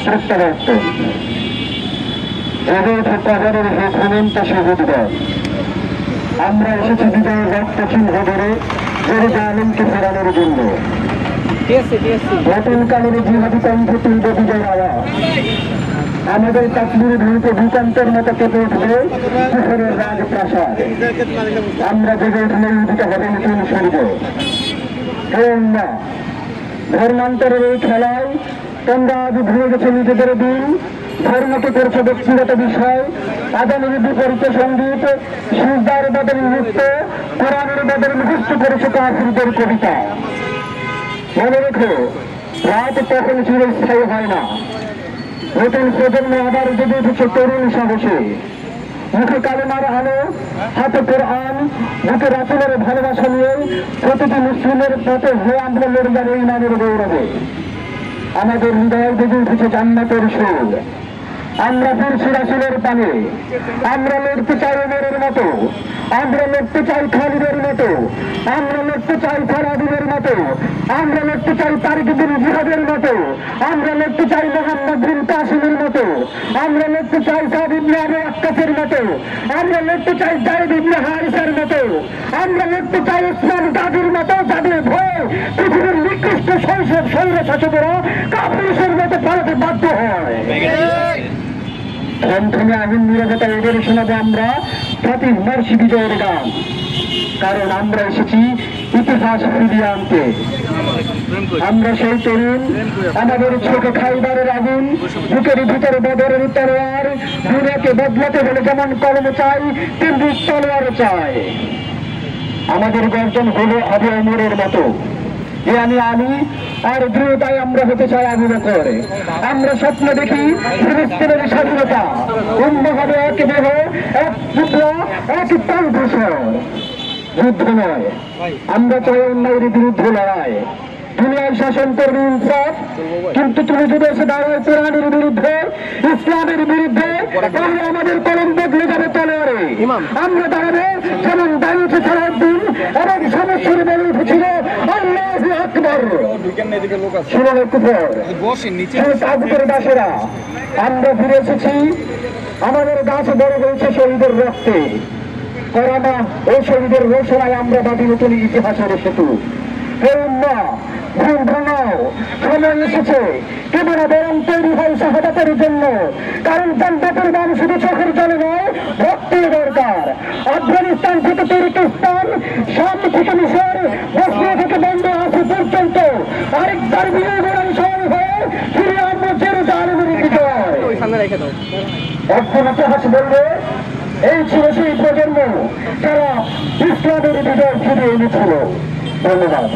প্রত্যাবর্ত জগৎ পাহাড়ের হেমন্ত সহোদর আমরা এসেছি বিজয়ের রক্ত চিহ্ন ধরে জেরুজালেমকে ফেরানোর জন্য। নতুন কালের জিহাদি কণ্ঠ তুলবে বিজয় আওয়াজ। আমাদের কাশ্মীর ভূমিতে ভূকম্পের মতো কেঁপে উঠবে শহরের রাজপ্রাসাদ। আমরা জেগে উঠলে উদিত হবে নতুন সূর্য। না, ধর্মান্তরের এই খেলায় তোমরা আজ ভুলে গেছো নিজেদের দিন। ধর্মকে করছে ব্যক্তিগত বিষয়, আদানের বিপরীতে সঙ্গীত, সিজদার বদল নৃত্য, কোরআনের বদল মুখস্থ করেছে কাফিরদের কবিতা। মনে রেখো, রাত কখন চিরস্থায়ী হয় না। নতুন প্রজন্ম আবার জেগে উঠেছে তরুণ সাহসে। মুখে কালেমার আলো, হাতে কোরআন, বুকে রাসূলের ভালোবাসা নিয়ে প্রতিটি মুসলিমের পথে হয়ে আমরা লড়ে যাবো ইমানের গৌরবে। আমাদের হৃদয় জেগে উঠেছে জান্নাতের সুর। আমরা ফিরছি রাসূলের পানে। আমরা লড়তে চাই ওমরের মতো, আমরা লড়তে চাই খালিদের মতো, আমরা লড়তে চাই ফরাদুলের মতো, আমরা লড়তে চাই তারিক বিন জিহাদের মতো, আমরা লড়তে চাই মোহাম্মদ বিন কাসিমের মতো, আমরা লড়তে চাই সাদ ইবনে আবু ওয়াক্কাসের মতো, আমরা লড়তে চাই যায়েদ ইবনে হারিসার মতো, আমরা লড়তে চাই উসমান গাজীর মতো, যাদের ভয়ে পৃথিবীর নিকৃষ্ট শৈশব স্বৈরশাসকরা কাপুরুষের মতো পালাতে বাধ্য হয়। থমথমে আগুন নীরবতা এদের শোনাবো আমরা প্রতি মার্সি বিজয়ের গান। কারণ আমরা এসেছি ইতিহাস ফিরিয়ে আনতে। আমরা সেই তরুণ, আমাদের চোখে খাইবারের আগুন, বুকের ভিতরে বদরের তলোয়ার। দুনিয়াকে বদলাতে হলে যেমন কলম চাই, তেমনি তলোয়ার চাই। আমাদের গর্জন হলো আবু ওমরের মতো, যে আমি আলী, আর দৃঢ়তায় আমরা হতে চাই আবু বকর। আমরা স্বপ্ন দেখি ফিলিস্তিনের স্বাধীনতা, অন্য হবে এক দেহ, এক যুদ্ধ, এক কণ্ঠস্বর। যুদ্ধ নয়, আমরা চাই অন্যায়ের বিরুদ্ধে লড়াই। দুনিয়ায় শাসন করবে ইনসাফ, কিন্তু তুমি যদি এসে দাঁড়ায় কোরআনের বিরুদ্ধে, ইসলামের বিরুদ্ধে, তাহলে আমাদের কলম বদলে যাবে তলোয়ারে। আমরা দাঁড়াবে যেমন দাঁড়িয়েছে সারাদিন, এবং সমস্যার বলে উঠেছিল আল্লাহু আকবার। সুবহান কুফর তাগুতের দাসেরা, আমরা ফিরে এসেছি। আমাদের গাছ বড় হয়েছে শহীদের রক্তে। করোনা ও শহীদের রোশনায় আমরা বাঁধি নতুন ইতিহাসের সেতু। ভুল ভাঙাও, সময় এসেছে কেবল বরং তৈরি হয় শাহাদাতের জন্য। কারণ জান্নাতের দাম শুধু চোখের জলে নয়, রক্তের দরকার। আফগানিস্তান থেকে তুর্কিস্তান, শাম থেকে মিশর, বসনিয়া থেকে বন্দর আসা পর্যন্ত আরেকবার বিজয় সয় হয়ে ফিরে আমরা জেরুজালেমের বিজয়। এখন ইতিহাস বলবে এই ছিল সেই প্রজন্ম যারা ইসলামের বিজয় ফিরিয়ে এনেছিল। ধন্যবাদ।